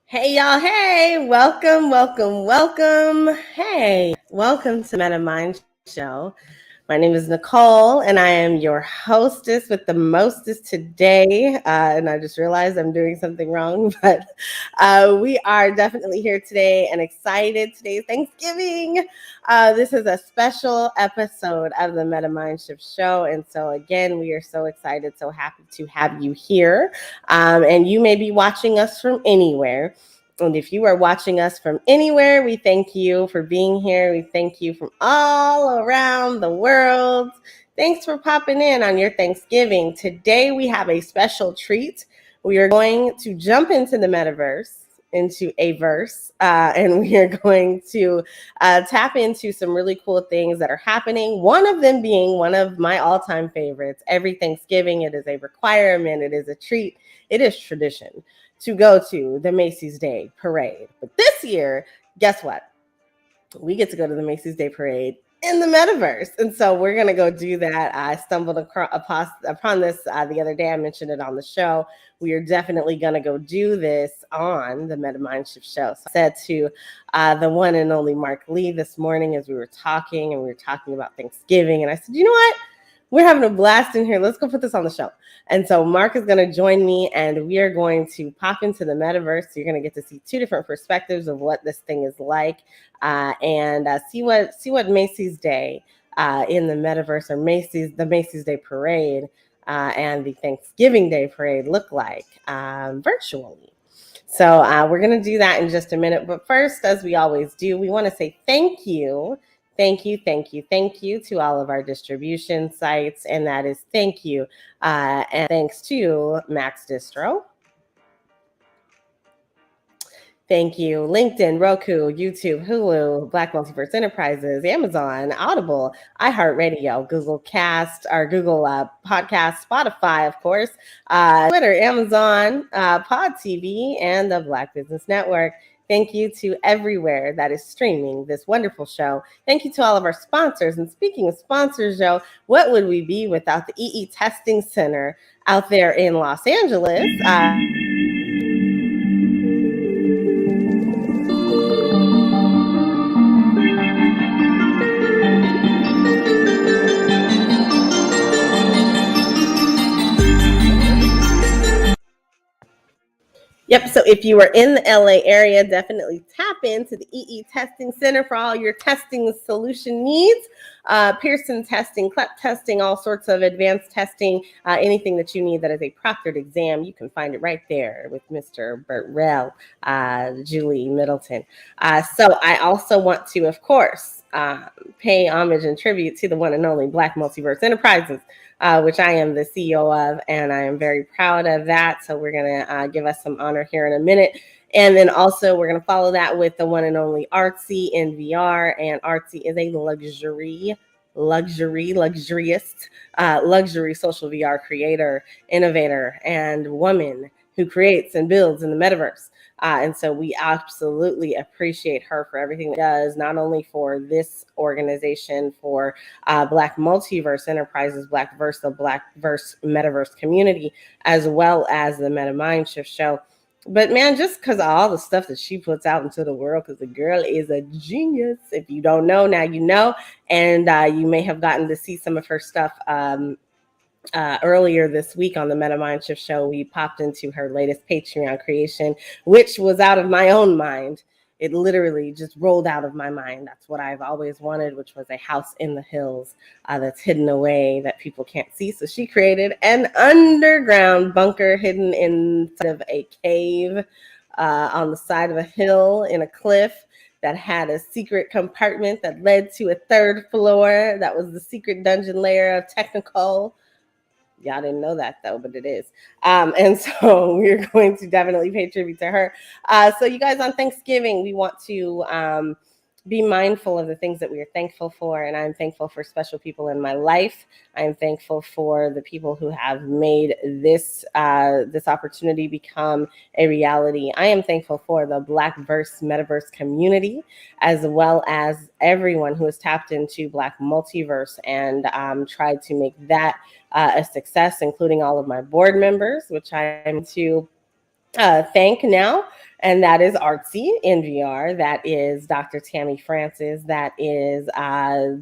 Hey y'all, hey, welcome. Hey, welcome to Meta Mind Show. My name is NiKole, and I am your hostess with the mostest today. And I just realized I'm doing something wrong, but we are definitely here today and excited. Today is Thanksgiving. This is a special episode of the Meta Mind Shift Show. And so again, we are so excited, so happy to have you here. And you may be watching us from anywhere. And if you are watching us from anywhere, we thank you for being here. We thank you from all around the world. Thanks for popping in on your Thanksgiving. Today, we have a special treat. We are going to jump into the metaverse, into a verse, and we are going to tap into some really cool things that are happening. One of them being one of my all-time favorites. Every Thanksgiving, it is a requirement. It is a treat. It is tradition to go to the Macys Day Parade. But this year, guess what? We get to go to the Macys Day Parade in the metaverse. And so we're going to go do that. I stumbled upon this the other day. I mentioned it on the show. We are definitely going to go do this on the Meta Mind Shift Show. So I said to the one and only Mark Lee this morning as we were talking, and we were talking about Thanksgiving. And I said, you know what? We're having a blast in here. Let's go put this on the show. And so Mark is going to join me, and we are going to pop into the metaverse. So you're going to get to see two different perspectives of what this thing is like, and see what Macys Day in the metaverse, or the Macys Day Parade and the Thanksgiving Day Parade look like virtually. So we're going to do that in just a minute. But first, as we always do, we want to say thank you. Thank you to all of our distribution sites. And that is thank you. And thanks to Max Distro. Thank you, LinkedIn, Roku, YouTube, Hulu, Black Multiverse Enterprises, Amazon, Audible, iHeartRadio, Google Cast, or Google Podcast, Spotify, of course, Twitter, Amazon, Pod TV, and the Black Business Network. Thank you to everywhere that is streaming this wonderful show. Thank you to all of our sponsors. And speaking of sponsors, Joe, what would we be without the EE Testing Center out there in Los Angeles? Yep, so if you are in the LA area, definitely tap into the EE Testing Center for all your testing solution needs. Pearson testing, CLEP testing, all sorts of advanced testing, anything that you need that is a proctored exam, you can find it right there with Mr. Burt Rell, Julie Middleton. So I also want to, of course, pay homage and tribute to the one and only Black Multiverse Enterprises, which I am the CEO of, and I am very proud of that. So we're going to give us some honor here in a minute. And then also we're going to follow that with the one and only Artsy in VR. And Artsy is a luxury social VR creator, innovator, and woman who creates and builds in the metaverse. And so we absolutely appreciate her for everything that does, not only for this organization, for Black Multiverse Enterprises, Blackverse, the Blackverse Metaverse community, as well as the Meta Mindshift show. But man, just because of all the stuff that she puts out into the world, because the girl is a genius. If you don't know, now you know. And you may have gotten to see some of her stuff earlier this week on the Meta Mindshift show. We popped into her latest Patreon creation, which was out of my own mind. It literally just rolled out of my mind. That's what I've always wanted, which was a house in the hills that's hidden away that people can't see. So she created an underground bunker hidden inside of a cave on the side of a hill in a cliff that had a secret compartment that led to a third floor. That was the secret dungeon lair of Technikole. Y'all didn't know that though, but it is. And so we're going to definitely pay tribute to her. So you guys, on Thanksgiving, we want to be mindful of the things that we are thankful for. And I'm thankful for special people in my life. I'm thankful for the people who have made this opportunity become a reality. I am thankful for the Blackverse Metaverse community, as well as everyone who has tapped into Black Multiverse and tried to make that a success, including all of my board members, which I'm to thank now. And that is Artsy in VR. That is Dr. Tammy Francis. That is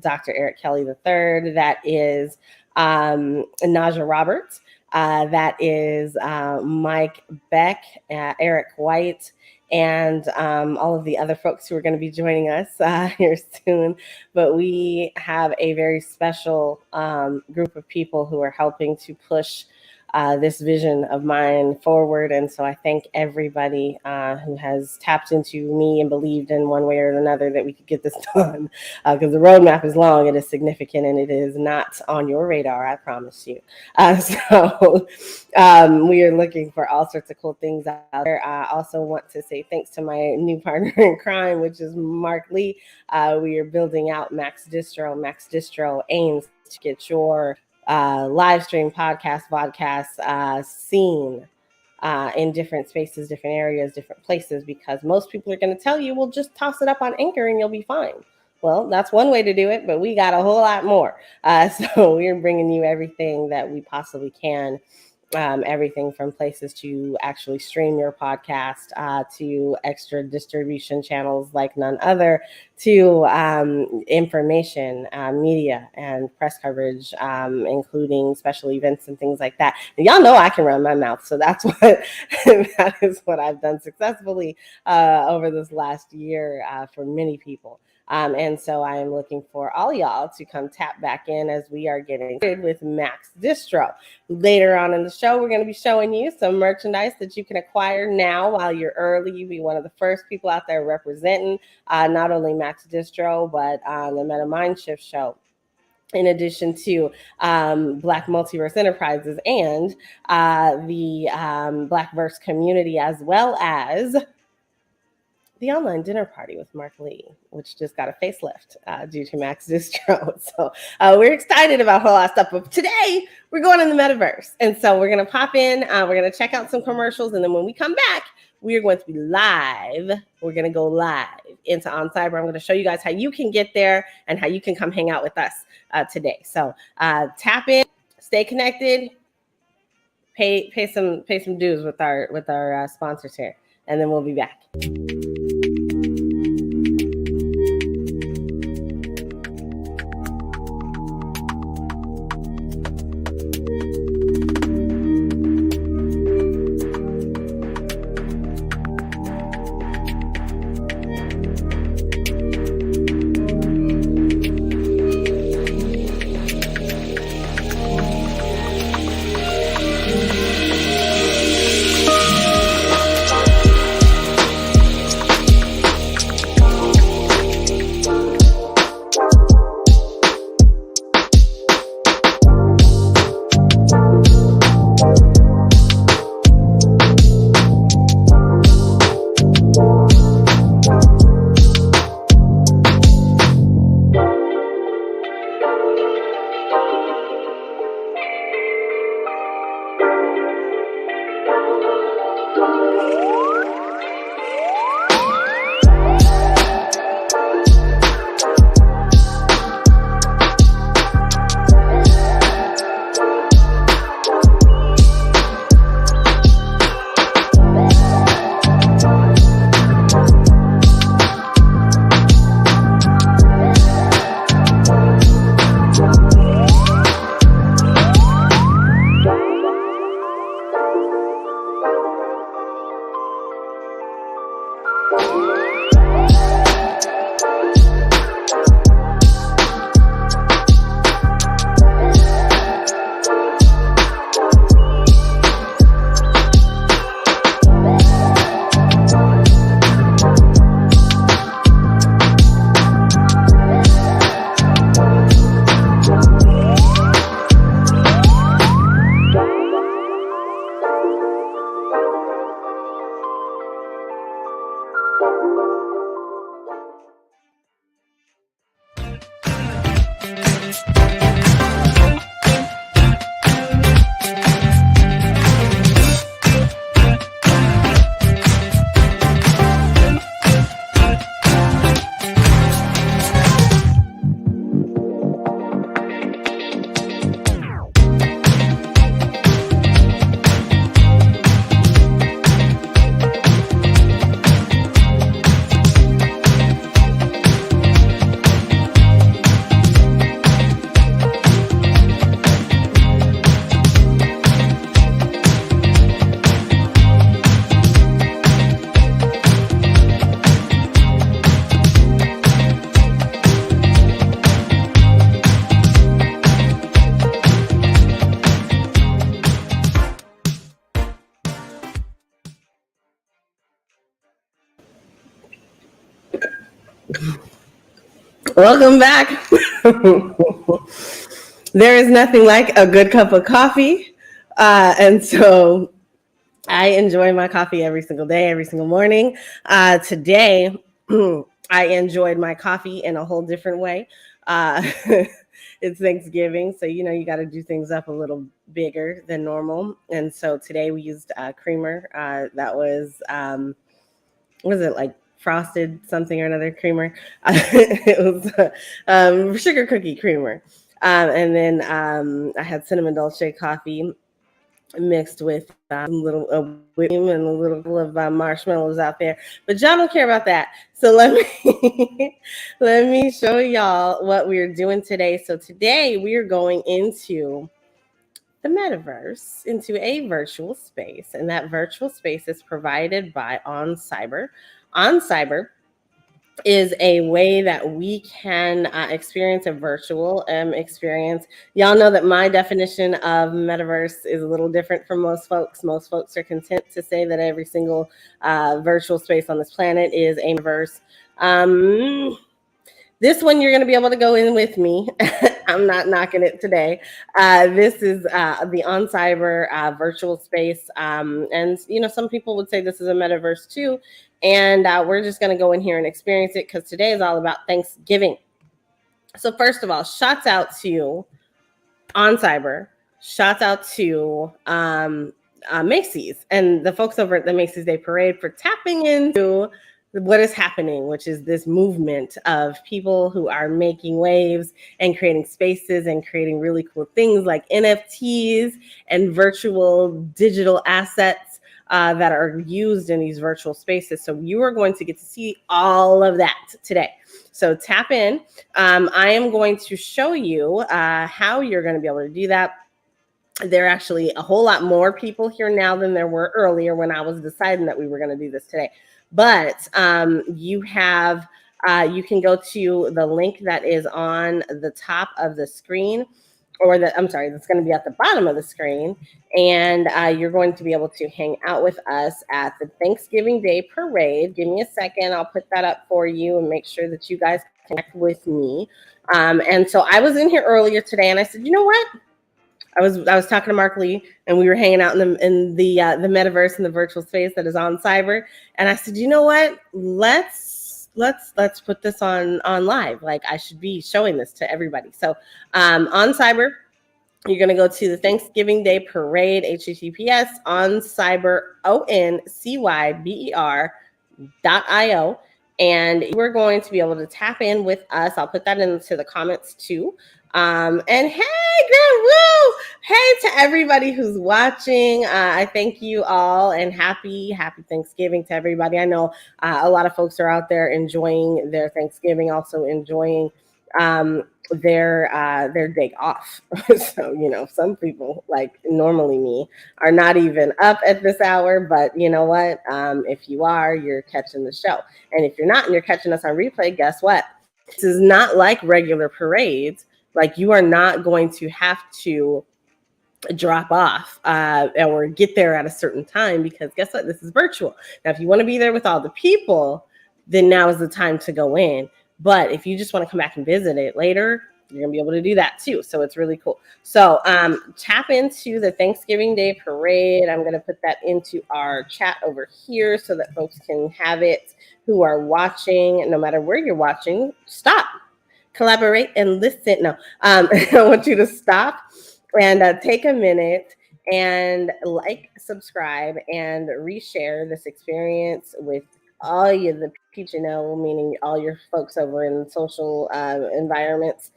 Dr. Eric Kelly III. That is Naja Roberts. That is Mike Beck, Eric White, and all of the other folks who are going to be joining us here soon. But we have a very special group of people who are helping to push this vision of mine forward. And so I thank everybody who has tapped into me and believed in one way or another that we could get this done, because the roadmap is long, it is significant, and it is not on your radar, I promise you. So we are looking for all sorts of cool things out there. I also want to say thanks to my new partner in crime, which is Mark Lee. We are building out Max Distro. Max Distro aims to get your live stream podcast, vodcast scene in different spaces, different areas, different places, because most people are going to tell you, well, just toss it up on Anchor and you'll be fine. Well, that's one way to do it, but we got a whole lot more. So we're bringing you everything that we possibly can. Everything from places to actually stream your podcast, to extra distribution channels like none other, to information, media, and press coverage, including special events and things like that. And y'all know I can run my mouth, so that's what that is what I've done successfully over this last year for many people. And so I am looking for all y'all to come tap back in as we are getting started with Max Distro. Later on in the show, we're going to be showing you some merchandise that you can acquire now while you're early. You'll be one of the first people out there representing not only Max Distro, but the Meta Mindshift show, in addition to Black Multiverse Enterprises and the Blackverse community, as well as the online dinner party with Mark Lee, which just got a facelift due to Max Distro. So we're excited about a whole lot of stuff. But today we're going in the metaverse. And so we're going to pop in, we're going to check out some commercials. And then when we come back, we are going to be live. We're going to go live into Oncyber. I'm going to show you guys how you can get there and how you can come hang out with us today. So tap in, stay connected, pay some dues with our sponsors here, and then we'll be back. Welcome back. There is nothing like a good cup of coffee. And so I enjoy my coffee every single day, every single morning. Today, I enjoyed my coffee in a whole different way. It's Thanksgiving, so you got to do things up a little bigger than normal. And so today we used creamer. That was it like frosted something or another creamer? It was sugar cookie creamer. And then I had cinnamon dolce coffee mixed with some little whipped cream and a little of marshmallows out there. But y'all don't care about that. So let me let me show y'all what we're doing today. So today we are going into the metaverse, into a virtual space, and that virtual space is provided by Oncyber. Oncyber is a way that we can experience a virtual experience. Y'all know that my definition of metaverse is a little different from most folks. Most folks are content to say that every single virtual space on this planet is a metaverse. This one you're going to be able to go in with me. I'm not knocking it today. This is the Oncyber virtual space. And, some people would say this is a metaverse too. And we're just going to go in here and experience it because today is all about Thanksgiving. So first of all, shouts out to Oncyber. Shouts out to Macys and the folks over at the Macys Day Parade for tapping into what is happening, which is this movement of people who are making waves and creating spaces and creating really cool things like NFTs and virtual digital assets that are used in these virtual spaces. So you are going to get to see all of that today. So tap in. I am going to show you how you're going to be able to do that. There are actually a whole lot more people here now than there were earlier when I was deciding that we were going to do this today. But you can go to the link that is on the top of the screen, or that's going to be at the bottom of the screen. And you're going to be able to hang out with us at the Thanksgiving Day Parade. Give me a second. I'll put that up for you and make sure that you guys connect with me. And so I was in here earlier today and I said, you know what? I was talking to Mark Lee and we were hanging out in the metaverse in the virtual space that is Oncyber. And I said, you know what? Let's put this on live. Like I should be showing this to everybody. So Oncyber, you're going to go to the Thanksgiving Day Parade, HTTPS Oncyber ONCYBER.io. And we're going to be able to tap in with us. I'll put that into the comments too. And hey, girl, woo! Hey to everybody who's watching. I thank you all and happy Thanksgiving to everybody. I know a lot of folks are out there enjoying their Thanksgiving, also enjoying their day off. So, some people, like normally me, are not even up at this hour, but you know what? If you are, you're catching the show. And if you're not and you're catching us on replay, guess what? This is not like regular parades. Like you are not going to have to drop off or get there at a certain time because guess what? This is virtual. Now, if you want to be there with all the people, then now is the time to go in. But if you just want to come back and visit it later, you're going to be able to do that too. So it's really cool. So tap into the Thanksgiving Day Parade. I'm going to put that into our chat over here so that folks can have it who are watching. No matter where you're watching, stop. Collaborate and listen. No, I want you to stop and take a minute and subscribe, and reshare this experience with all the people meaning all your folks over in social environments.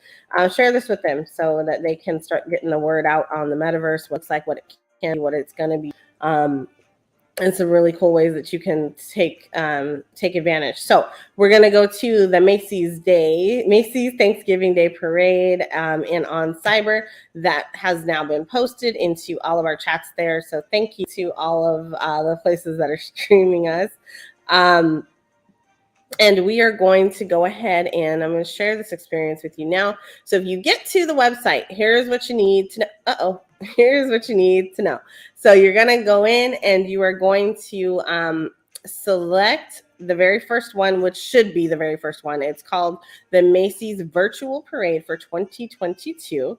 Share this with them so that they can start getting the word out on the metaverse, what's like, what it can be, what it's going to be. And some really cool ways that you can take advantage. So we're going to go to the Macys Thanksgiving Day Parade in Oncyber. That has now been posted into all of our chats there. So thank you to all of the places that are streaming us. And we are going to go ahead and I'm going to share this experience with you now. So if you get to the website, here's what you need to know. Here's what you need to know. So you're going to go in and you are going to select the very first one, which should be the very first one. It's called the Macys Virtual Parade for 2022.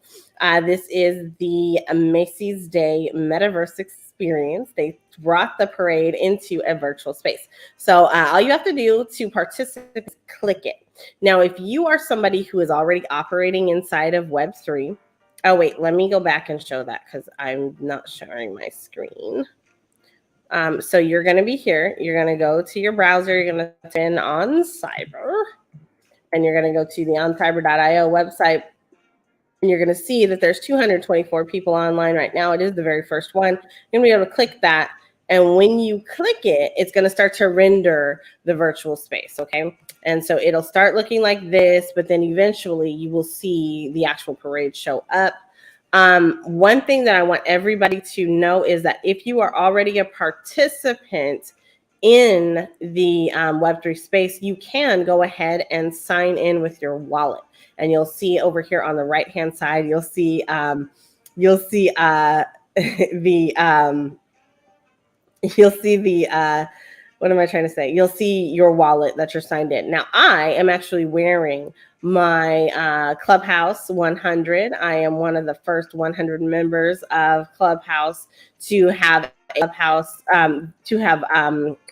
This is the Macys Day Metaverse Experience. They brought the parade into a virtual space. So all you have to do to participate is click it. Now, if you are somebody who is already operating inside of Web3, oh wait, let me go back and show that because I'm not showing my screen. So you're going to be here. You're going to go to your browser. You're going to type in Oncyber, and you're going to go to the oncyber.io website. And you're going to see that there's 224 people online right now. It is the very first one. You're going to be able to click that. And when you click it, it's going to start to render the virtual space, okay? And so it'll start looking like this, but then eventually you will see the actual parade show up. One thing that I want everybody to know is that if you are already a participant in the Web3 space, you can go ahead and sign in with your wallet. And you'll see over here on the right-hand side, you'll see the what am I trying to say? You'll see your wallet that you're signed in. Now, I am actually wearing my Clubhouse 100. I am one of the first 100 members of Clubhouse to have Clubhouse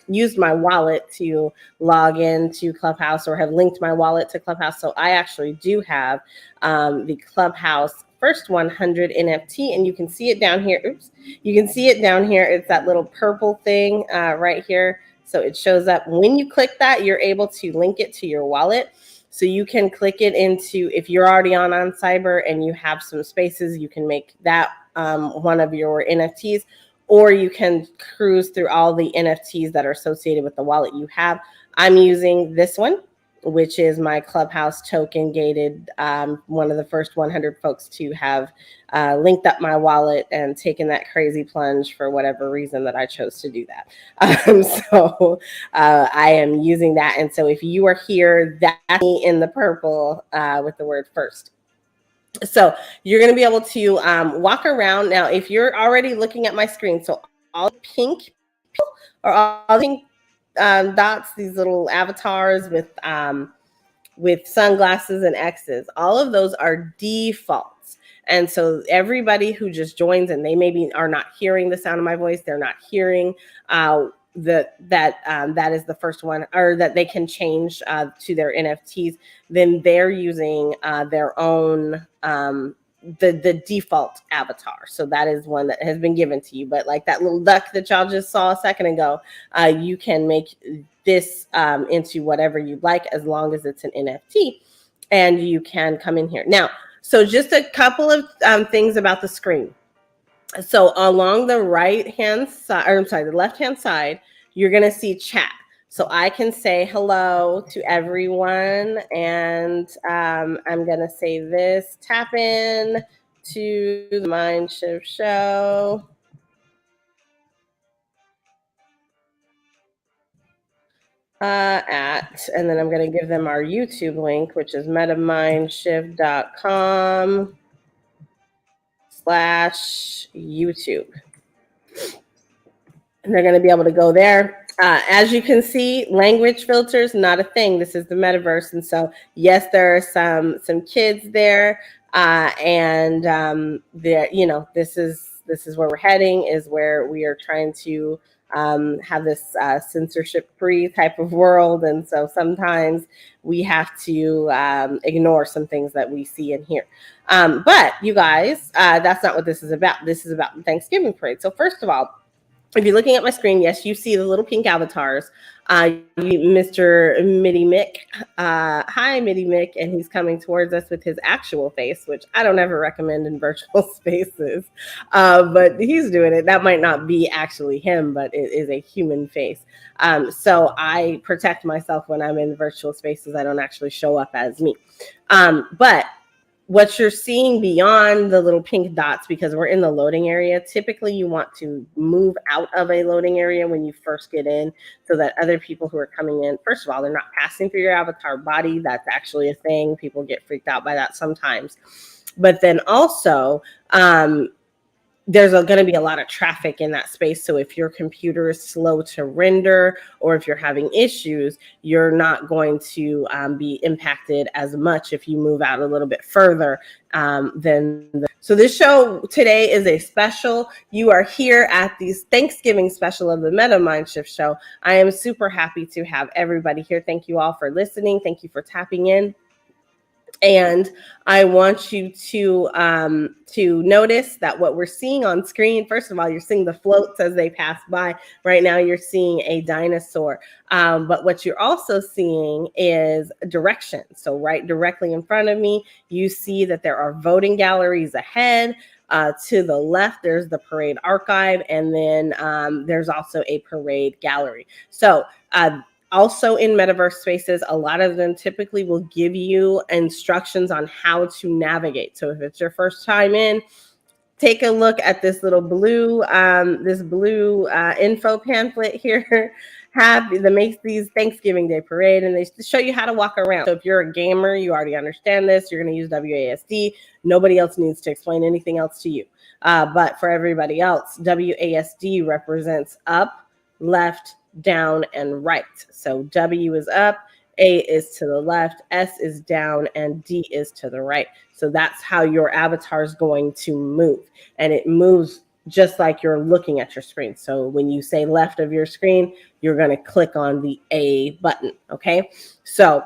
used my wallet to log into Clubhouse, or have linked my wallet to Clubhouse. So I actually do have the Clubhouse first 100 NFT, and you can see it down here. Oops, you can see it down here. It's that little purple thing right here. So it shows up. When you click that, you're able to link it to your wallet. So you can click it into, if you're already on Oncyber and you have some spaces, you can make that one of your NFTs, or you can cruise through all the NFTs that are associated with the wallet you have. I'm using this one, which is my Clubhouse token gated, one of the first 100 folks to have linked up my wallet and taken that crazy plunge for whatever reason that I chose to do that. So I am using that. And so if you are here, that's me in the purple with the word first. So you're going to be able to walk around. Now, if you're already looking at my screen, so all the pink or all the pink dots, these little avatars with sunglasses and X's, all of those are defaults. And so everybody who just joins, and they maybe are not hearing the sound of my voice, they're not hearing that is the first one, or that they can change to their NFTs, then they're using their own the default avatar. So that is one that has been given to you. But like that little duck that y'all just saw a second ago, you can make this into whatever you'd like, as long as it's an NFT, and you can come in here. Now, so just a couple of things about the screen. So along the right-hand side, or I'm sorry, the left-hand side, you're going to see chat. So I can say hello to everyone, and I'm going to say this: tap in to the Mind Shift Show. And then I'm going to give them our YouTube link, which is metamindshift.com/YouTube. And they're going to be able to go there. As you can see, language filters, not a thing. This is the metaverse. And so, yes, there are some kids there. And there, you know, this is where we're heading, is where we are trying to have this censorship-free type of world. And so sometimes we have to ignore some things that we see and hear. But you guys, that's not what this is about. This is about the Thanksgiving parade. So first of all, if you're looking at my screen, yes, you see the little pink avatars. Mr. Mitty Mick. Hi, Mitty Mick. And he's coming towards us with his actual face, which I don't ever recommend in virtual spaces. But he's doing it. That might not be actually him, but it is a human face. So I protect myself when I'm in virtual spaces. I don't actually show up as me. But what you're seeing beyond the little pink dots, because we're in the loading area, typically you want to move out of a loading area when you first get in, so that other people who are coming in, first of all, they're not passing through your avatar body. That's actually a thing. People get freaked out by that sometimes. But then also, there's going to be a lot of traffic in that space. So if your computer is slow to render, or if you're having issues, you're not going to be impacted as much if you move out a little bit further so this show today is a special. You are here at the Thanksgiving special of the Meta Mindshift show. I am super happy to have everybody here. Thank you all for listening. Thank you for tapping in. And I want you to notice that what we're seeing on screen, first of all, you're seeing the floats as they pass by. Right now, you're seeing a dinosaur. But what you're also seeing is direction. So right directly in front of me, you see that there are voting galleries ahead. To the left, there's the parade archive. And then there's also a parade gallery. So also in metaverse spaces, a lot of them typically will give you instructions on how to navigate. So if it's your first time in, take a look at this little blue info pamphlet here. Have the Macys Thanksgiving Day Parade, and they show you how to walk around. So if you're a gamer, you already understand this. You're going to use WASD. Nobody else needs to explain anything else to you. But for everybody else, WASD represents up, left, down, and right. So W is up, A is to the left, S is down, and D is to the right. So that's how your avatar is going to move. And it moves just like you're looking at your screen. So when you say left of your screen, you're going to click on the A button. Okay. So,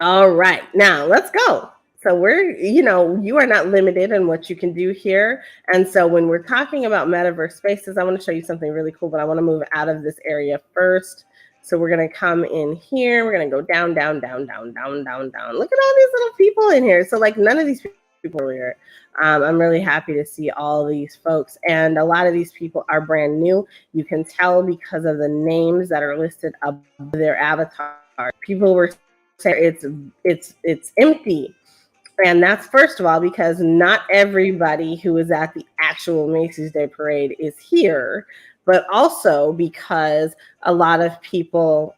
all right, now let's go. So you are not limited in what you can do here. And so when we're talking about metaverse spaces, I want to show you something really cool, but I want to move out of this area first. So we're going to come in here. We're going to go down, down, down, down, down, down, down. Look at all these little people in here. So like none of these people are here. I'm really happy to see all these folks. And a lot of these people are brand new. You can tell because of the names that are listed above their avatar. People were saying it's empty. And that's first of all, because not everybody who is at the actual Macys Day Parade is here, but also because a lot of people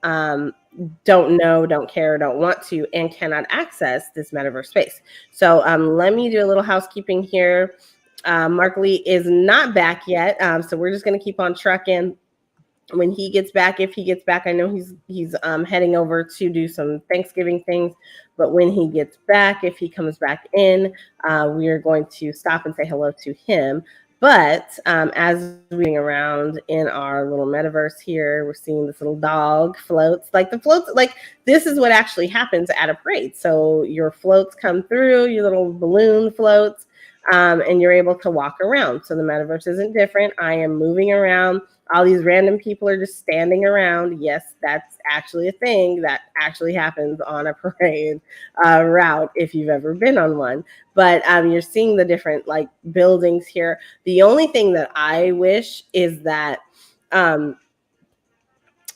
don't know, don't care, don't want to, and cannot access this metaverse space. So let me do a little housekeeping here. Mark Lee is not back yet. So we're just going to keep on trucking. When he gets back, if he gets back, I know he's heading over to do some Thanksgiving things. But when he gets back, if he comes back in, we are going to stop and say hello to him. But as we're going around in our little metaverse here, we're seeing this little dog floats. Like the floats, like this is what actually happens at a parade. So your floats come through, your little balloon floats, and you're able to walk around. So the metaverse isn't different. I am moving around. All these random people are just standing around. Yes, that's actually a thing that actually happens on a parade route if you've ever been on one. But you're seeing the different like buildings here. The only thing that I wish is that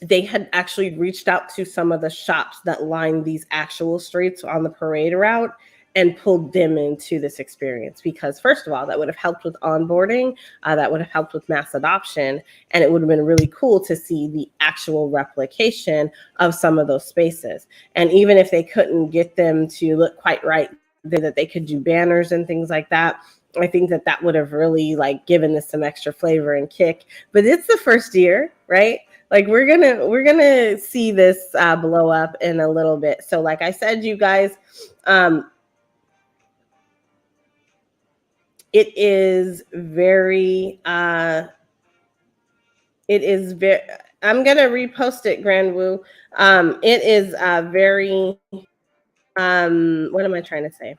they had actually reached out to some of the shops that line these actual streets on the parade route and pulled them into this experience, because first of all, that would have helped with onboarding, that would have helped with mass adoption, and it would have been really cool to see the actual replication of some of those spaces. And even if they couldn't get them to look quite right, that they could do banners and things like that, I think that that would have really like given this some extra flavor and kick. But it's the first year, right? Like we're gonna see this blow up in a little bit. So like I said, you guys, it is very, I'm gonna repost it, Grand Wu. It is very, what am I trying to say?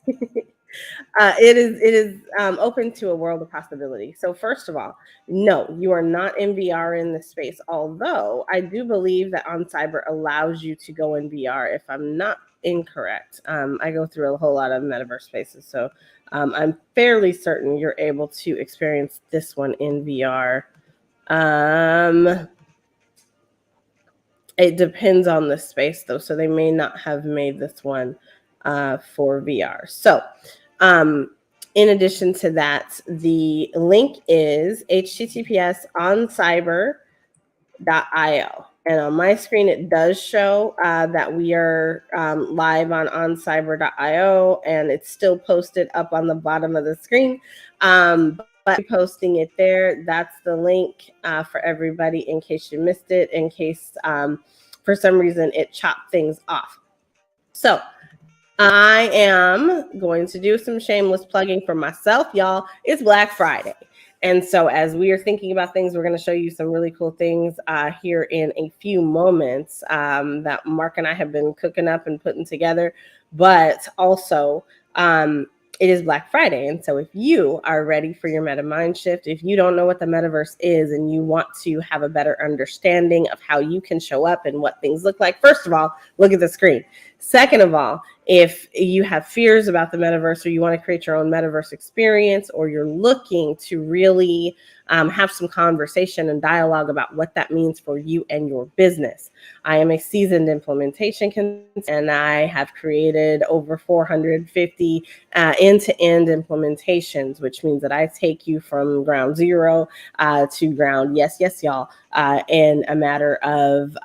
It is open to a world of possibility. So first of all, no, you are not in VR in this space, although I do believe that Oncyber allows you to go in VR, if I'm not incorrect. I go through a whole lot of metaverse spaces, so I'm fairly certain you're able to experience this one in VR. It depends on the space, though, so they may not have made this one for VR. So in addition to that, the link is https://oncyber.io. And on my screen, it does show that we are live on oncyber.io, and it's still posted up on the bottom of the screen. But I'm posting it there. That's the link for everybody in case you missed it, in case for some reason it chopped things off. So I am going to do some shameless plugging for myself, y'all. It's Black Friday. And so as we are thinking about things, we're going to show you some really cool things here in a few moments that Mark and I have been cooking up and putting together. But also, it is Black Friday. And so if you are ready for your meta mind shift, if you don't know what the metaverse is and you want to have a better understanding of how you can show up and what things look like, first of all, look at the screen. Second of all, if you have fears about the metaverse or you want to create your own metaverse experience, or you're looking to really have some conversation and dialogue about what that means for you and your business, I am a seasoned implementation consultant, and I have created over 450 end-to-end implementations, which means that I take you from ground zero to ground, yes, y'all, in a matter of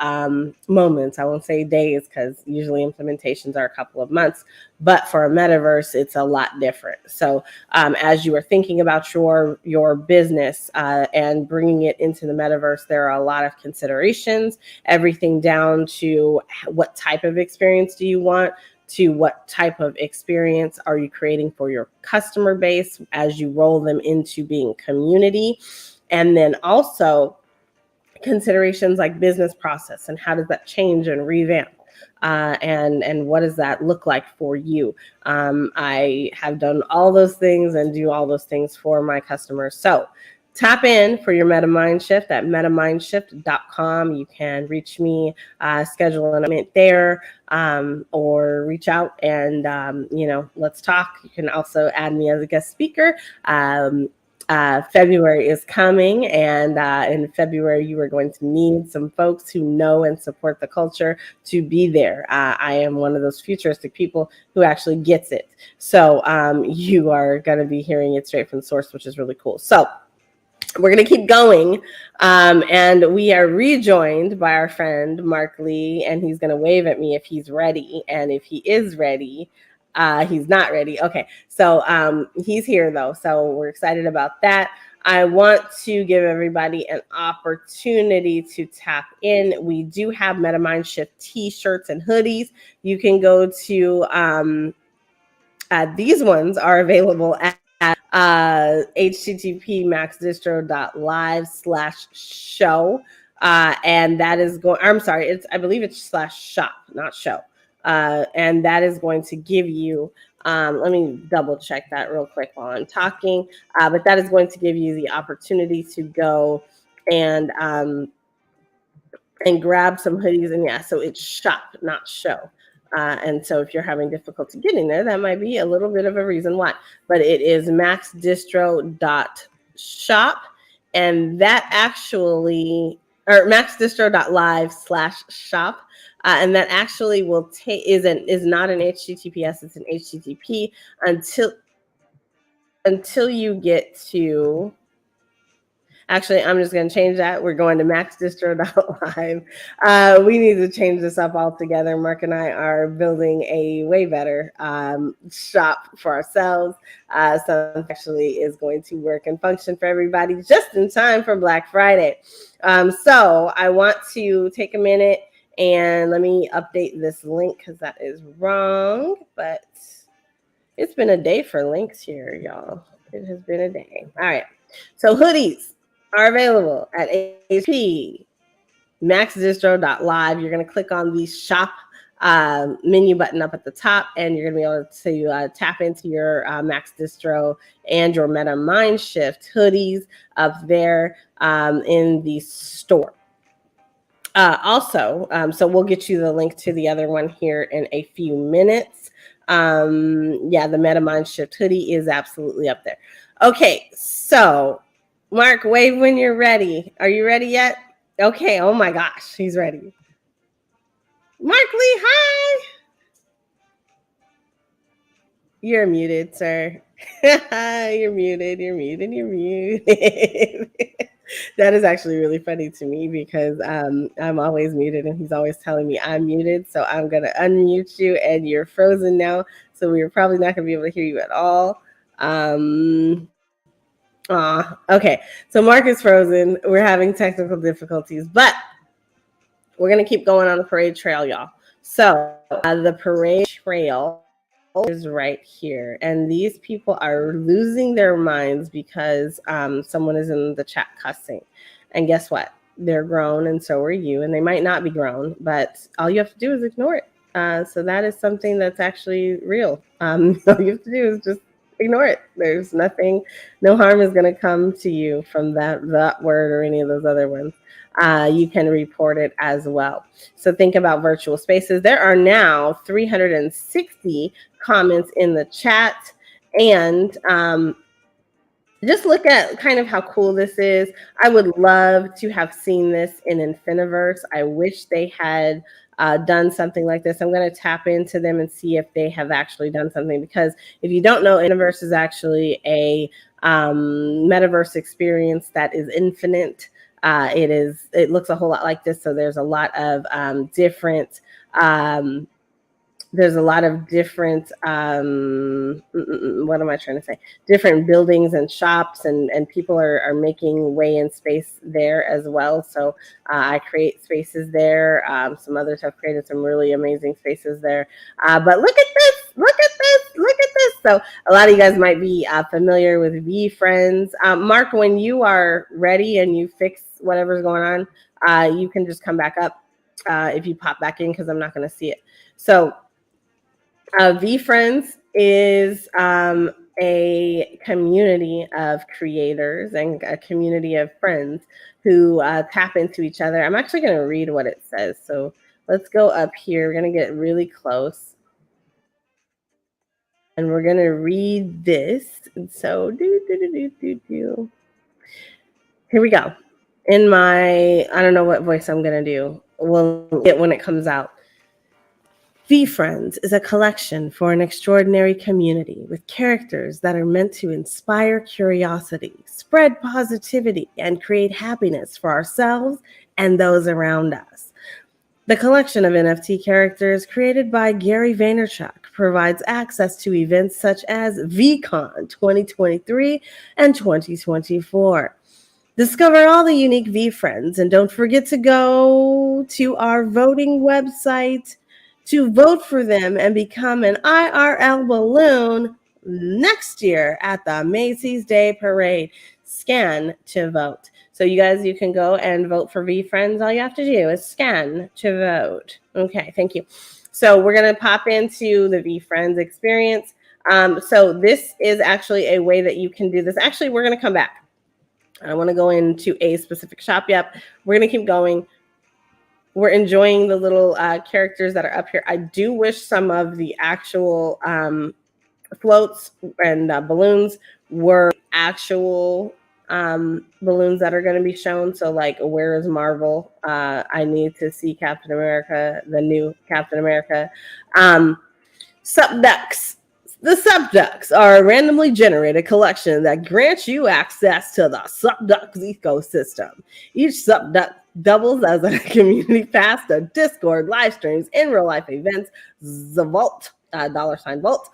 moments. I won't say days, because usually implementations are a couple of months, but for a metaverse, it's a lot different. So as you are thinking about your business and bringing it into the metaverse, there are a lot of considerations, everything down to what type of experience do you want, to what type of experience are you creating for your customer base as you roll them into being community, and then also considerations like business process and how does that change and revamp. And what does that look like for you? I have done all those things and do all those things for my customers. So tap in for your Meta Mind Shift at metamindshift.com. You can reach me, schedule an appointment there, or reach out and, let's talk. You can also add me as a guest speaker. February is coming, and in February you are going to need some folks who know and support the culture to be there. I am one of those futuristic people who actually gets it. So you are going to be hearing it straight from the source, which is really cool. So we're going to keep going, and we are rejoined by our friend Mark Lee, and he's going to wave at me if he's ready, and if he is ready, he's not ready. Okay, so he's here though, so we're excited about that. I want to give everybody an opportunity to tap in. We do have MetaMind Shift t-shirts and hoodies. You can go to these ones are available at http maxdistro.live/show, and that is going, I'm sorry, I believe it's /shop, not show, and that is going to give you, let me double check that real quick while I'm talking, but that is going to give you the opportunity to go and grab some hoodies. And yeah, so it's shop, not show. And so if you're having difficulty getting there, that might be a little bit of a reason why. But it is maxdistro.shop, and that actually, or maxdistro.live/shop, and that actually will take is not an HTTPS, it's an HTTP until you get to. Actually, I'm just going to change that. We're going to maxdistro.live. We need to change this up altogether. Mark and I are building a way better shop for ourselves. So actually is going to work and function for everybody just in time for Black Friday. So I want to take a minute and let me update this link because that is wrong. But it's been a day for links here, y'all. It has been a day. All right. So hoodies are available at HP maxdistro.live. You're going to click on the shop menu button up at the top, and you're going to be able to tap into your Max Distro and your Meta Mind Shift hoodies up there in the store. Also, so we'll get you the link to the other one here in a few minutes. Yeah, the Meta Mind Shift hoodie is absolutely up there. Okay, so Mark, wave when you're ready. Are you ready yet? Okay. Oh my gosh, he's ready. Mark Lee, hi. You're muted, sir. You're muted. That is actually really funny to me because I'm always muted and he's always telling me I'm muted. So I'm going to unmute you and you're frozen now. So we're probably not going to be able to hear you at all. Okay. So Mark is frozen. We're having technical difficulties, but we're going to keep going on the parade trail, y'all. So the parade trail is right here. And these people are losing their minds because someone is in the chat cussing. And guess what? They're grown, and so are you. And they might not be grown, but all you have to do is ignore it. So that is something that's actually real. All you have to do is just ignore it. There's nothing, no harm is going to come to you from that word or any of those other ones. You can report it as well. So think about virtual spaces. There are now 360 comments in the chat, and just look at kind of how cool this is. I would love to have seen this in Infiniverse. I wish they had done something like this. I'm going to tap into them and see if they have actually done something, because if you don't know, Infiniverse is actually a metaverse experience that is infinite. It looks a whole lot like this. So there's a lot of different what am I trying to say? Different buildings and shops, and people are making way in space there as well. So I create spaces there. Some others have created some really amazing spaces there. But look at this, look at this, look at this. So a lot of you guys might be familiar with VeeFriends. Mark, when you are ready and you fix whatever's going on, you can just come back up if you pop back in, because I'm not going to see it. So VeeFriends is a community of creators and a community of friends who tap into each other. I'm actually going to read what it says. So let's go up here. We're going to get really close. And we're going to read this. And so here we go. In my, I don't know what voice I'm going to do. We'll get when it comes out. VeeFriends is a collection for an extraordinary community with characters that are meant to inspire curiosity, spread positivity, and create happiness for ourselves and those around us. The collection of NFT characters created by Gary Vaynerchuk provides access to events such as VeeCon 2023 and 2024. Discover all the unique VeeFriends, and don't forget to go to our voting website to vote for them and become an IRL balloon next year at the Macys Day Parade. Scan to vote. So you guys, you can go and vote for VeeFriends. All you have to do is scan to vote. Okay, thank you. So we're going to pop into the VeeFriends experience. So this is actually a way that you can do this. Actually, we're going to come back. I don't want to go into a specific shop yet. We're going to keep going. We're enjoying the little characters that are up here. I do wish some of the actual floats and balloons were actual balloons that are going to be shown. So like, where is Marvel? I need to see Captain America, the new Captain America. Subducts. The subducts are a randomly generated collection that grants you access to the subducts ecosystem. Each subduct doubles as a community pass to Discord, live streams, in real life events, the Vault, $Vault,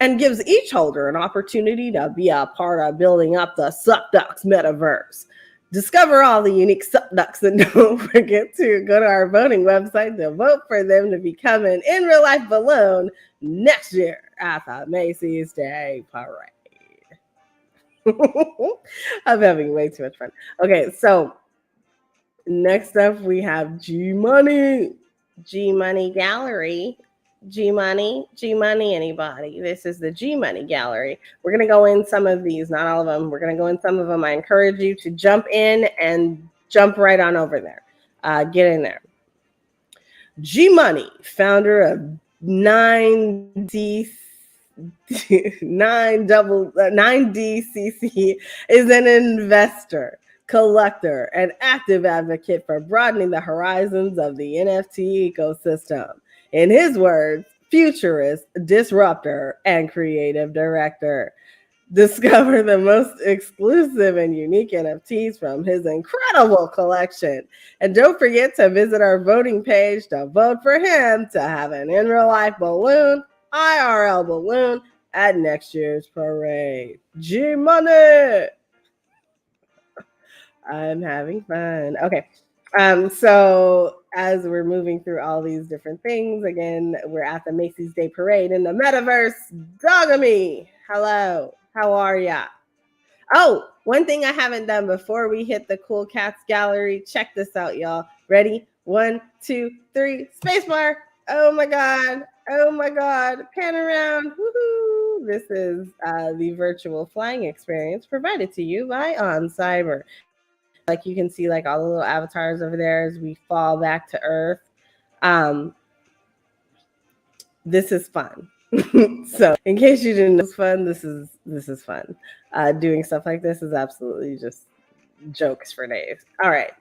and gives each holder an opportunity to be a part of building up the subducts metaverse. Discover all the unique subducts, and don't forget to go to our voting website to vote for them to become an in real life balloon next year at the Macys Day Parade. I'm having way too much fun. Okay, so next up we have G-Money Gallery. G-Money, anybody? This is the G-Money Gallery. We're going to go in some of these, not all of them. We're going to go in some of them. I encourage you to jump in and jump right on over there. Get in there. G-Money, founder of 9DCC, is an investor, collector, and active advocate for broadening the horizons of the NFT ecosystem. In his words, futurist, disruptor, and creative director. Discover the most exclusive and unique NFTs from his incredible collection. And don't forget to visit our voting page to vote for him to have an in real life balloon, IRL balloon, at next year's parade. G-Money! I'm having fun. Okay. So as we're moving through all these different things, again, we're at the Macys Day Parade in the Metaverse. Dogamy. Hello. How are ya? Oh, one thing I haven't done before we hit the Cool Cats Gallery. Check this out, y'all. Ready? 1, 2, 3. Spacebar. Oh my God. Oh my God. Pan around. Woohoo. This is the virtual flying experience provided to you by Oncyber. Like you can see like all the little avatars over there as we fall back to Earth. Um, this is fun. So in case you didn't know it's fun, this is fun. Doing stuff like this is absolutely just jokes for days. All right.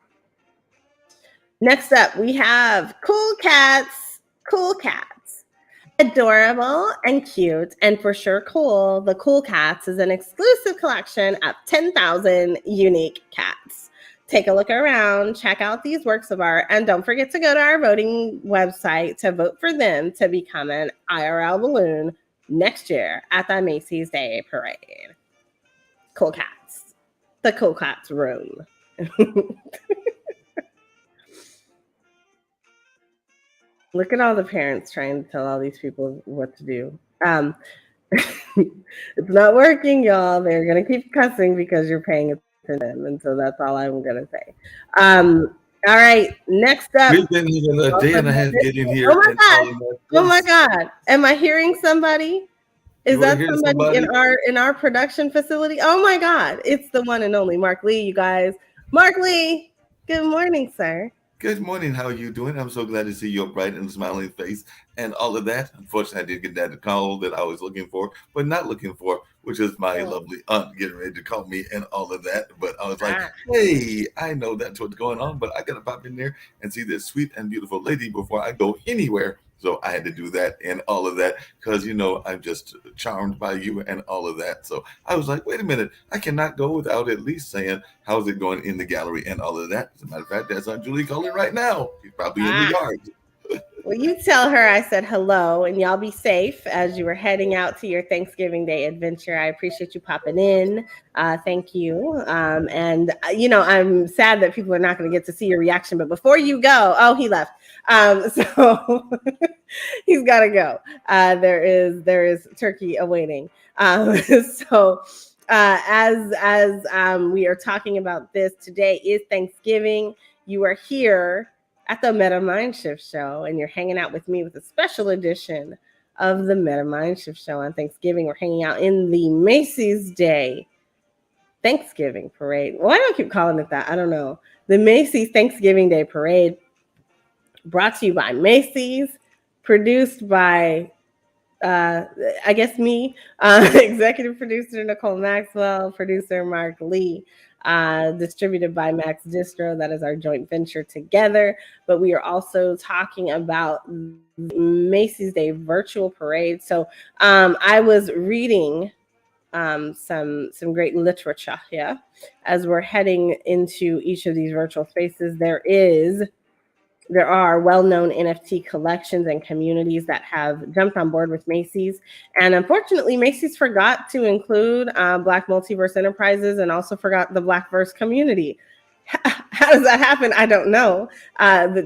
Next up, we have Cool Cats. Cool Cats. Adorable and cute and for sure cool. The Cool Cats is an exclusive collection of 10,000 unique cats. Take a look around, check out these works of art, and don't forget to go to our voting website to vote for them to become an IRL balloon next year at the Macys Day Parade. Cool Cats. The Cool Cats room. Look at all the parents trying to tell all these people what to do. It's not working, y'all. They're going to keep cussing because you're paying attention to them. And so that's all I'm going to say. All right. Next up. We've been even a day and a half getting here. Oh my God. Oh my God. Am I hearing somebody? Is that somebody in our production facility? Oh my God. It's the one and only Mark Lee, you guys. Mark Lee. Good morning, sir. Good morning. How are you doing? I'm so glad to see your bright and smiling face and all of that. Unfortunately, I did get that call that I was looking for, but not looking for, which is my lovely aunt getting ready to call me and all of that. But I was like, hey, I know that's what's going on, but I got to pop in there and see this sweet and beautiful lady before I go anywhere. So I had to do that and all of that because, you know, I'm just charmed by you and all of that. So I was like, wait a minute, I cannot go without at least saying, how's it going in the gallery and all of that. As a matter of fact, that's Aunt Julie calling right now. She's probably in the yard. Well, you tell her I said hello, and y'all be safe as you were heading out to your Thanksgiving Day adventure. I appreciate you popping in. Thank you. And, you know, I'm sad that people are not going to get to see your reaction. But before you go, oh, he left. So he's got to go. There is turkey awaiting. So as we are talking about this, today is Thanksgiving. You are here at the Meta Mindshift Show, and you're hanging out with me with a special edition of the Meta Mindshift Show on Thanksgiving. We're hanging out in the Macys Day Thanksgiving Parade. Why do I keep calling it that? I don't know. The Macys Thanksgiving Day Parade, brought to you by Macys, produced by I guess me, executive producer NiKole Maxwell, producer Mark Lee, distributed by Max Distro. That is our joint venture together. But we are also talking about Macys Day Virtual Parade. So I was reading some great literature here as we're heading into each of these virtual spaces. There are well-known NFT collections and communities that have jumped on board with Macys. And unfortunately, Macys forgot to include Black Multiverse Enterprises and also forgot the Blackverse community. How does that happen? I don't know.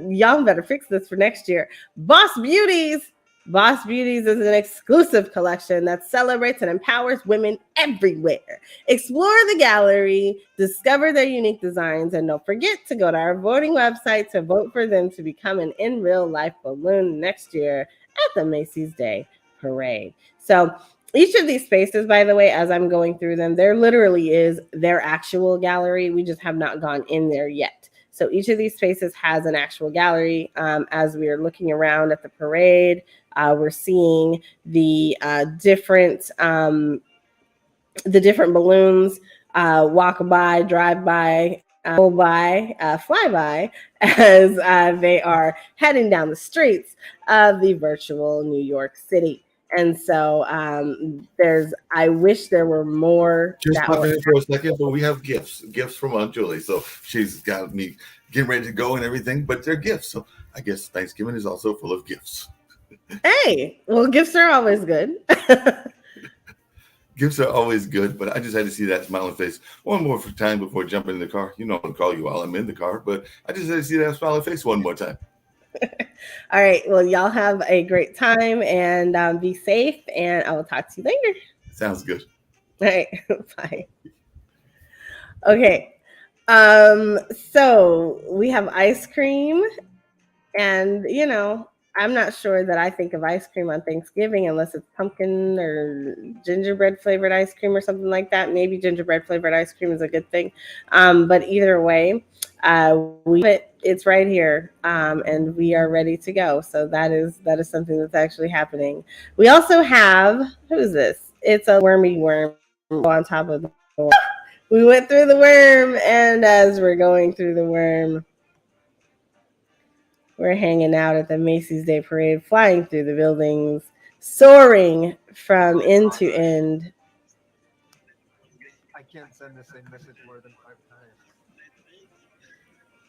Y'all better fix this for next year. Boss Beauties is an exclusive collection that celebrates and empowers women everywhere. Explore the gallery, discover their unique designs, and don't forget to go to our voting website to vote for them to become an in real life balloon next year at the Macys Day Parade. So each of these spaces, by the way, as I'm going through them, there literally is their actual gallery. We just have not gone in there yet. So each of these spaces has an actual gallery. As we are looking around at the parade, we're seeing the different balloons walk by, drive by, go by, fly by, as they are heading down the streets of the virtual New York City. And so I wish there were more. Just pop in for a second, but we have gifts from Aunt Julie. So she's got me getting ready to go and everything, but they're gifts. So I guess Thanksgiving is also full of gifts. Hey, well, gifts are always good. Gifts are always good, but I just had to see that smiling face one more time before jumping in the car. You know, I'm gonna call you while I'm in the car, but I just had to see that smiling face one more time. All right. Well, y'all have a great time and be safe. And I will talk to you later. Sounds good. All right. Bye. Okay. So we have ice cream, and I'm not sure that I think of ice cream on Thanksgiving unless it's pumpkin or gingerbread flavored ice cream or something like that. Maybe gingerbread flavored ice cream is a good thing. But either way, it's right here, and we are ready to go. So that is something that's actually happening. We also have, who is this? It's a wormy worm on top of the door. We went through the worm, and as we're going through the worm, we're hanging out at the Macys Day Parade, flying through the buildings, soaring from end to end. I can't send the same message more than 5 times.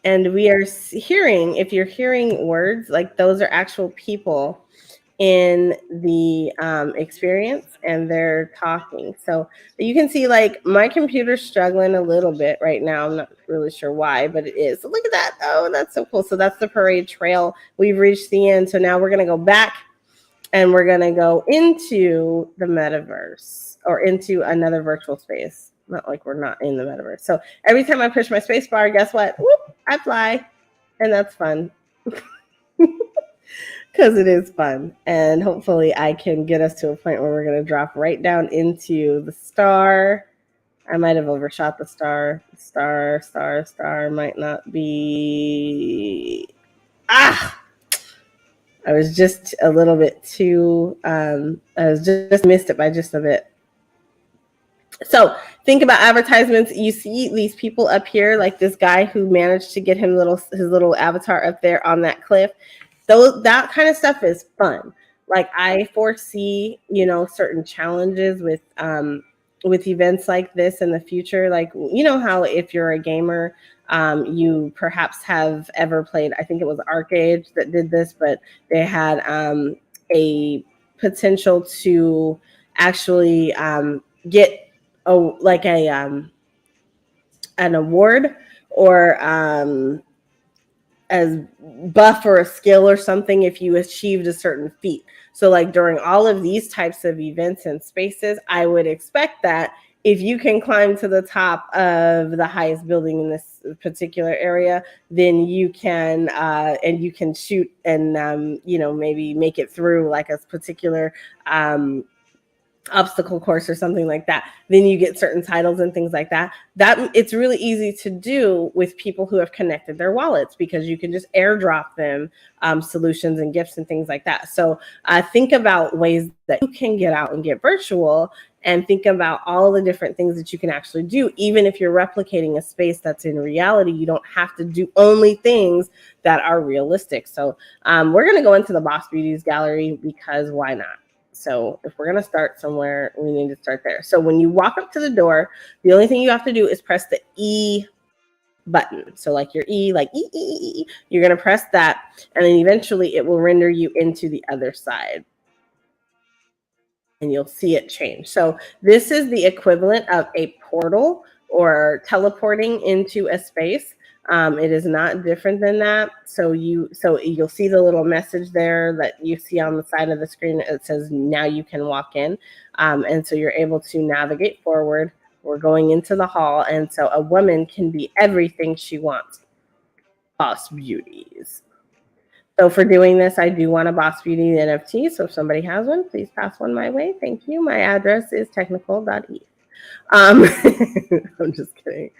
And we are hearing, if you're hearing words, like those are actual people in the experience, and they're talking. So you can see, like, my computer's struggling a little bit right now. I'm not really sure why, but it is. So look at that. Oh, that's so cool. So that's the parade trail. We've reached the end. So now we're going to go back, and we're going to go into the metaverse or into another virtual space. Not like we're not in the metaverse. So every time I push my space bar, guess what? Whoop, I fly. And that's fun. Because it is fun. And hopefully I can get us to a point where we're going to drop right down into the star. I might have overshot the star. Star might not be... I was just a little bit too... I was just missed it by just a bit. So think about advertisements. You see these people up here, like this guy who managed to get his little avatar up there on that cliff. That kind of stuff is fun. Like, I foresee, certain challenges with events like this in the future. Like, how if you're a gamer, you perhaps have ever played, I think it was Arcade that did this, but they had a potential to actually get an award or as buff or a skill or something if you achieved a certain feat. So like during all of these types of events and spaces, I would expect that if you can climb to the top of the highest building in this particular area, then you can and you can shoot and maybe make it through like a particular obstacle course or something like that, then you get certain titles and things like that. That it's really easy to do with people who have connected their wallets, because you can just airdrop them solutions and gifts and things like that. So think about ways that you can get out and get virtual, and think about all the different things that you can actually do. Even if you're replicating a space that's in reality, you don't have to do only things that are realistic. So we're going to go into the Boss Beauties Gallery, because why not? So if we're going to start somewhere, we need to start there. So when you walk up to the door, the only thing you have to do is press the E button. So like your E, like E, you're going to press that, and then eventually it will render you into the other side. And you'll see it change. So this is the equivalent of a portal or teleporting into a space. It is not different than that. So you'll see the little message there that you see on the side of the screen. It says, now you can walk in. And so you're able to navigate forward. We're going into the hall. And so a woman can be everything she wants. Boss Beauties. So for doing this, I do want a Boss Beauty NFT. So if somebody has one, please pass one my way. Thank you. My address is technikole.eth. I'm just kidding.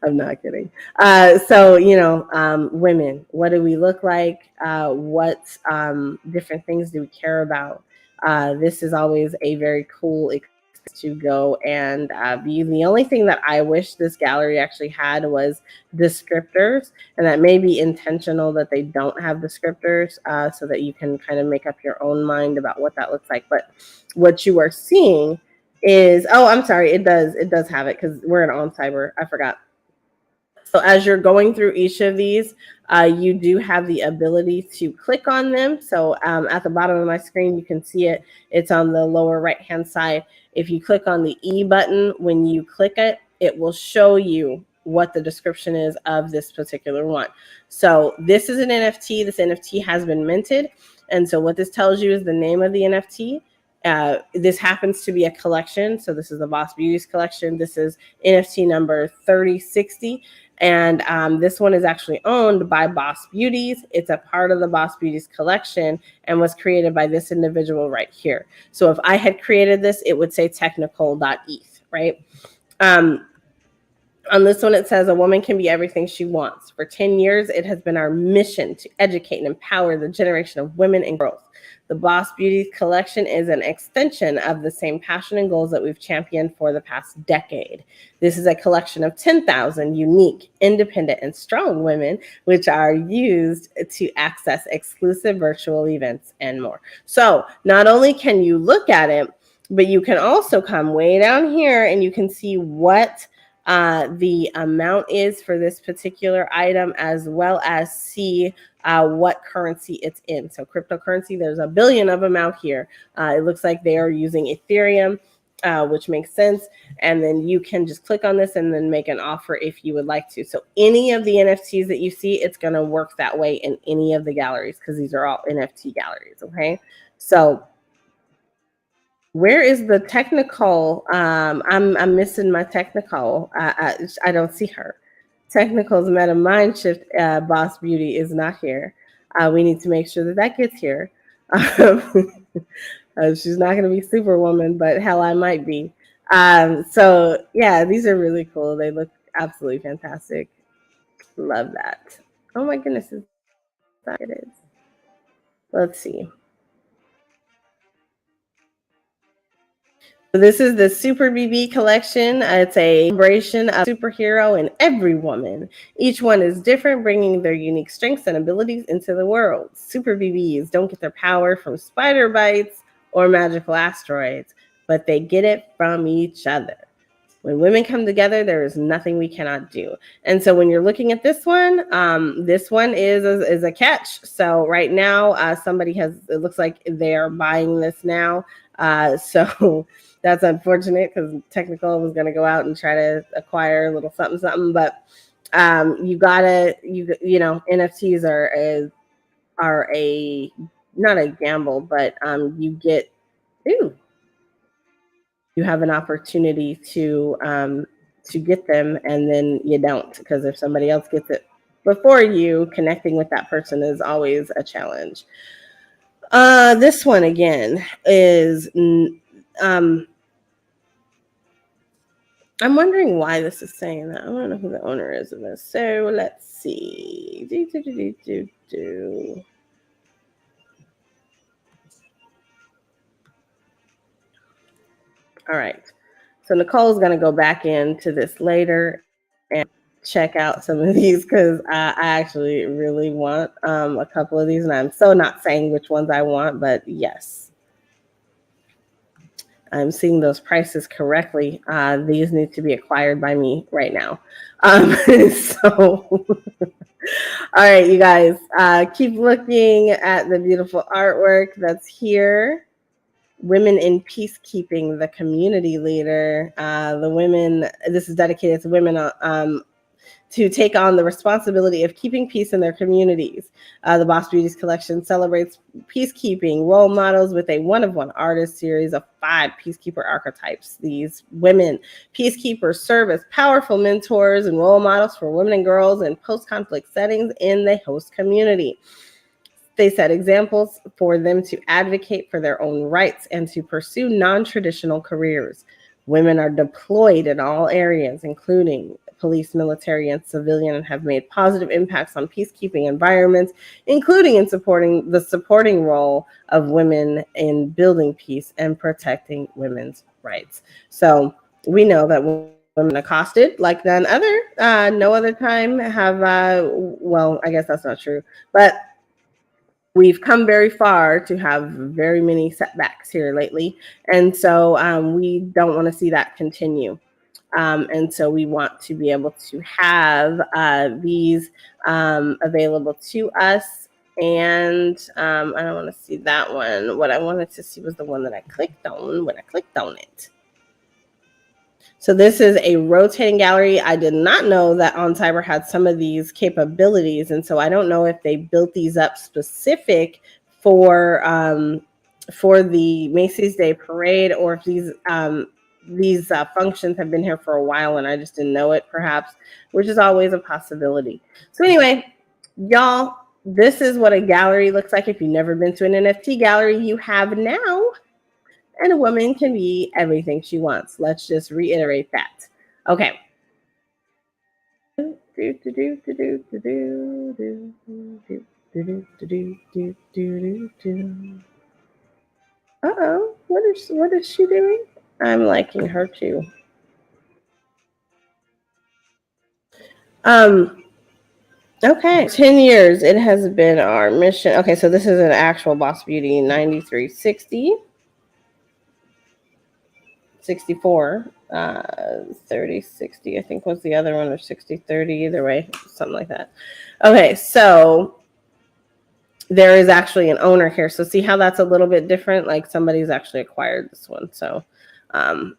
I'm not kidding. So, women, what do we look like? What different things do we care about? This is always a very cool experience to go and view. The only thing that I wish this gallery actually had was descriptors, and that may be intentional that they don't have descriptors so that you can kind of make up your own mind about what that looks like. But what you are seeing is, oh, I'm sorry, it does have it, because we're in Oncyber. I forgot. So as you're going through each of these, you do have the ability to click on them. So at the bottom of my screen, you can see it. It's on the lower right-hand side. If you click on the E button, when you click it, it will show you what the description is of this particular one. So this is an NFT. This NFT has been minted. And so what this tells you is the name of the NFT. This happens to be a collection. So this is the Boss Beauties collection. This is NFT number 3060. And this one is actually owned by Boss Beauties. It's a part of the Boss Beauties collection and was created by this individual right here. So if I had created this, it would say technikole.eth, right? On this one, it says a woman can be everything she wants. For 10 years, it has been our mission to educate and empower the generation of women in growth. The Boss Beauties collection is an extension of the same passion and goals that we've championed for the past decade. This is a collection of 10,000 unique, independent, and strong women, which are used to access exclusive virtual events and more. So not only can you look at it, but you can also come way down here and you can see what the amount is for this particular item, as well as see what currency it's in. So cryptocurrency, there's a billion of them out here. It looks like they are using Ethereum, which makes sense. And then you can just click on this and then make an offer if you would like to. So any of the NFTs that you see, it's going to work that way in any of the galleries because these are all NFT galleries. Okay. So where is the technikole? I'm missing my technikole. I don't see her. Technikole's Meta Mind Shift Boss Beauty is not here. We need to make sure that that gets here. She's not going to be Superwoman, but hell, I might be. So yeah, these are really cool. They look absolutely fantastic. Love that. Oh my goodness, is that it is? Let's see. This is the Super BB collection. It's a celebration of superhero and every woman. Each one is different, bringing their unique strengths and abilities into the world. Super BBs don't get their power from spider bites or magical asteroids, but they get it from each other. When women come together, there is nothing we cannot do. And so when you're looking at this one is a catch. So right now, somebody it looks like they're buying this now. So that's unfortunate because technikole was going to go out and try to acquire a little something, but you know, NFTs are a not a gamble, but you have an opportunity to get them, and then you don't, because if somebody else gets it before you, connecting with that person is always a challenge. This one again is I'm wondering why this is saying that. I don't know who the owner is of this. So let's see. All right. So NiKole's going to go back into this later and check out some of these because I actually really want a couple of these. And I'm so not saying which ones I want, but yes. I'm seeing those prices correctly. These need to be acquired by me right now. So, all right, you guys, keep looking at the beautiful artwork that's here. Women in Peacekeeping, the community leader. This is dedicated to women to take on the responsibility of keeping peace in their communities. The Boss Beauties collection celebrates peacekeeping role models with a one-of-one artist series of 5 peacekeeper archetypes. These women peacekeepers serve as powerful mentors and role models for women and girls in post-conflict settings in the host community. They set examples for them to advocate for their own rights and to pursue non-traditional careers. Women are deployed in all areas, including police, military, and civilian, and have made positive impacts on peacekeeping environments, including in supporting role of women in building peace and protecting women's rights. So we know that women accosted like none other, no other time have, well, I guess that's not true, but we've come very far to have very many setbacks here lately. And so we don't want to see that continue. And so we want to be able to have these available to us. And I don't want to see that one. What I wanted to see was the one that I clicked on when I clicked on it. So this is a rotating gallery. I did not know that Oncyber had some of these capabilities. And so I don't know if they built these up specific for the Macys Day Parade, or if these functions have been here for a while and I just didn't know it, perhaps, which is always a possibility. So anyway, y'all, this is what a gallery looks like. If you've never been to an NFT gallery, you have now. And a woman can be everything she wants. Let's just reiterate that. Okay. Uh-oh. What is she doing? I'm liking her too. Okay, 10 years it has been our mission. Okay, so this is an actual Boss Beauty 9360. 64, 30, 60, I think was the other one, or 60, 30, either way, something like that. Okay, so there is actually an owner here. So see how that's a little bit different? Like somebody's actually acquired this one. So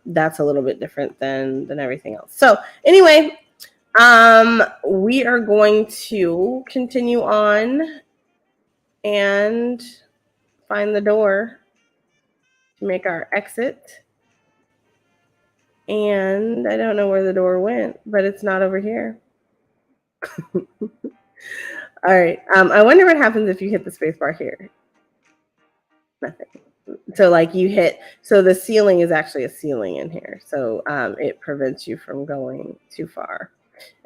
that's a little bit different than everything else. So anyway, we are going to continue on and find the door to make our exit. And I don't know where the door went, but it's not over here. All right. I wonder what happens if you hit the space bar here. Nothing. So like you hit, so the ceiling is actually a ceiling in here. So it prevents you from going too far.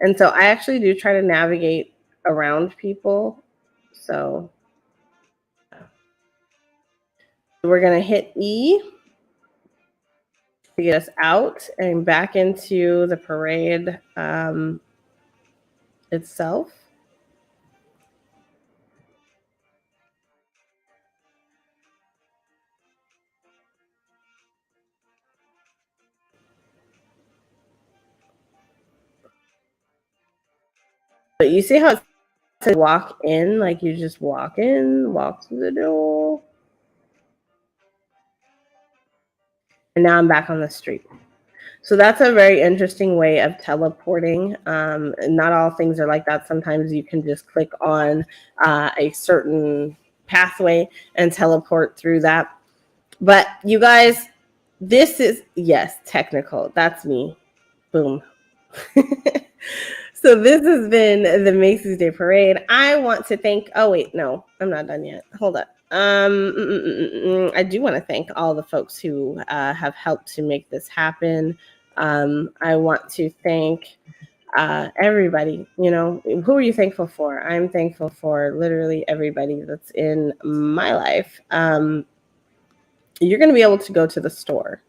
And so I actually do try to navigate around people. So we're going to hit E to get us out and back into the parade itself. But you see how it says walk in, like you just walk in, walk through the door. And now I'm back on the street. So that's a very interesting way of teleporting. Not all things are like that. Sometimes you can just click on a certain pathway and teleport through that. But you guys, this is, yes, technical. That's me. Boom. So this has been the Macys Day Parade. I want to thank, oh wait, no, I'm not done yet. Hold up. I do want to thank all the folks who have helped to make this happen. I want to thank everybody. You know, who are you thankful for? I'm thankful for literally everybody that's in my life. You're going to be able to go to the store.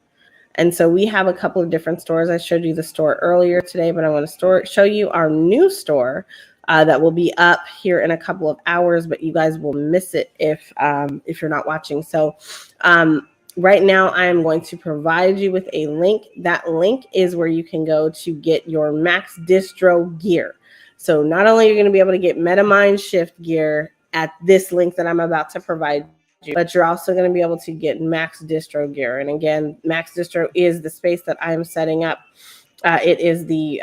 And so we have a couple of different stores. I showed you the store earlier today, but I want to show you our new store that will be up here in a couple of hours, but you guys will miss it if you're not watching. So right now I am going to provide you with a link. That link is where you can go to get your Max Distro gear. So not only are you going to be able to get MetaMind Shift gear at this link that I'm about to provide you, but you're also going to be able to get Max Distro gear. And again, Max Distro is the space that I'm setting up. It is the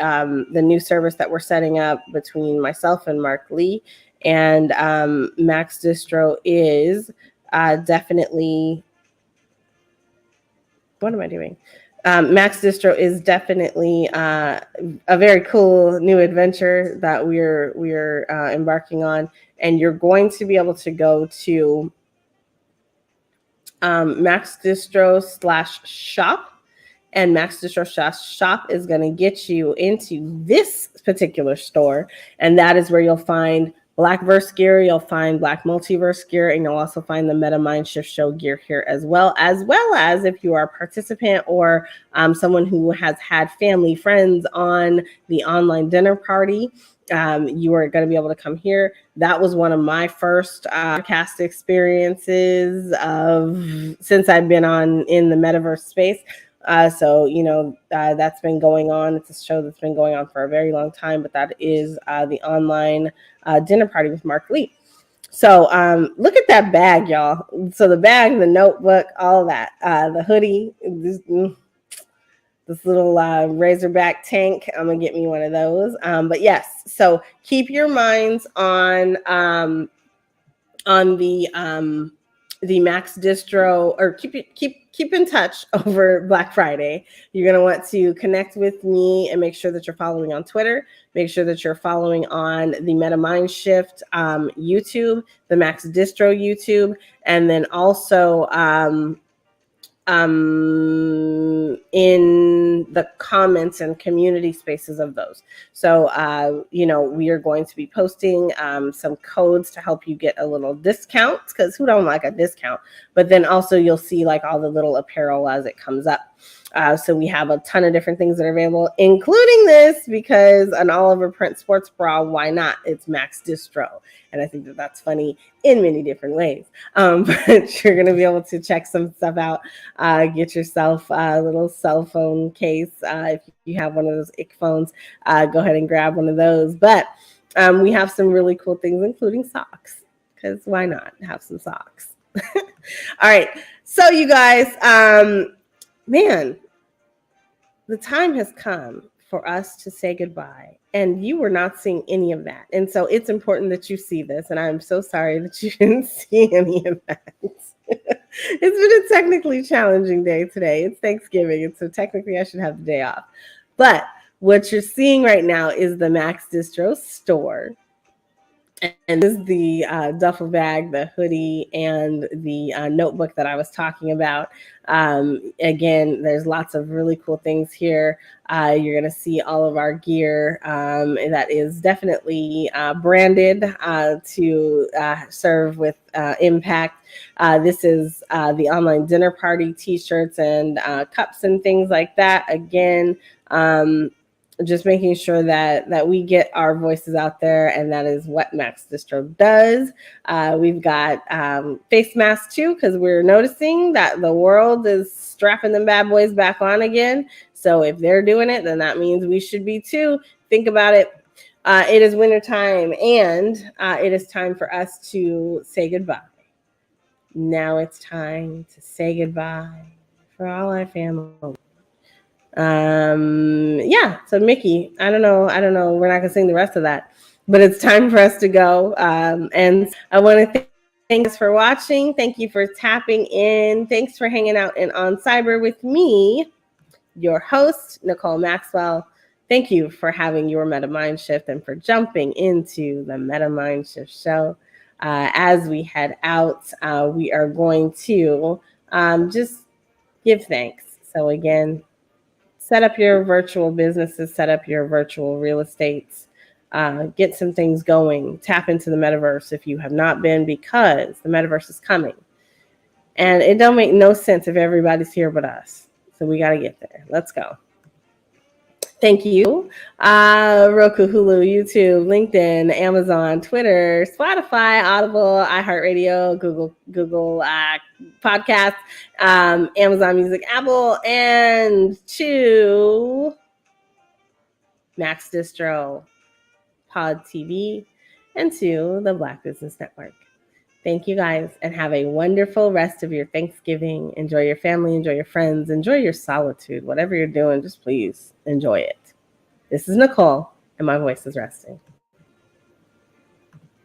new service that we're setting up between myself and Mark Lee. And Max Distro is definitely, what am I doing? Max Distro is definitely a very cool new adventure that we're embarking on. And you're going to be able to go to maxdistro.shop, and maxdistro.shop is going to get you into this particular store, and that is where you'll find Blackverse gear, you'll find Black Multiverse gear, and you'll also find the MetaMind Shift Show gear here as well as if you are a participant or someone who has had family friends on the online dinner party. You are going to be able to come here. That was one of my first cast experiences since I've been in the metaverse space. So, that's been going on. It's a show that's been going on for a very long time, but that is the online dinner party with Mark Lee. So look at that bag, y'all. So the bag, the notebook, all of that, the hoodie, this little Razorback tank. I'm going to get me one of those. But yes, so keep your minds on the Max Distro, or keep in touch over Black Friday. You're going to want to connect with me and make sure that you're following on Twitter. Make sure that you're following on the Meta Mind Shift YouTube, the Max Distro YouTube, and then also in the comments and community spaces of those. So, we are going to be posting some codes to help you get a little discount, because who don't like a discount? But then also you'll see like all the little apparel as it comes up. So we have a ton of different things that are available, including this, because an Oliver print sports bra, why not? It's Max Distro. And I think that that's funny in many different ways. But you're going to be able to check some stuff out. Get yourself a little cell phone case. If you have one of those ick phones, go ahead and grab one of those. But we have some really cool things, including socks, because why not have some socks? All right. So you guys, man, the time has come for us to say goodbye, and you were not seeing any of that. And so it's important that you see this, and I'm so sorry that you didn't see any of that. It's been a technically challenging day today. It's Thanksgiving, and so technically I should have the day off. But what you're seeing right now is the Max Distro store. And this is the duffel bag, the hoodie, and the notebook that I was talking about. Again, there's lots of really cool things here. You're going to see all of our gear that is definitely branded to serve with impact. This is the online dinner party t-shirts and cups and things like that. Again, just making sure that we get our voices out there, and that is what Max Distro does. We've got face masks too, because we're noticing that the world is strapping them bad boys back on again. So if they're doing it, then that means we should be too. Think about it. It is wintertime, and it is time for us to say goodbye. Now it's time to say goodbye for all our family. So Mickey, I don't know, we're not gonna sing the rest of that, but it's time for us to go. And I want to thank us for watching. Thank you for tapping in. Thanks for hanging out in Oncyber with me, your host, NiKole Maxwell. Thank you for having your Meta Mind Shift and for jumping into the Meta Mind Shift show. As we head out, we are going to just give thanks. So again, set up your virtual businesses, set up your virtual real estates, get some things going, tap into the metaverse if you have not been, because the metaverse is coming. And it don't make no sense if everybody's here but us. So we got to get there. Let's go. Thank you. Roku, Hulu, YouTube, LinkedIn, Amazon, Twitter, Spotify, Audible, iHeartRadio, Google Podcasts, Amazon Music, Apple, and to Max Distro, Pod TV, and to the Black Business Network. Thank you guys, and have a wonderful rest of your Thanksgiving. Enjoy your family, enjoy your friends, enjoy your solitude. Whatever you're doing, just please enjoy it. This is NiKole, and my voice is resting.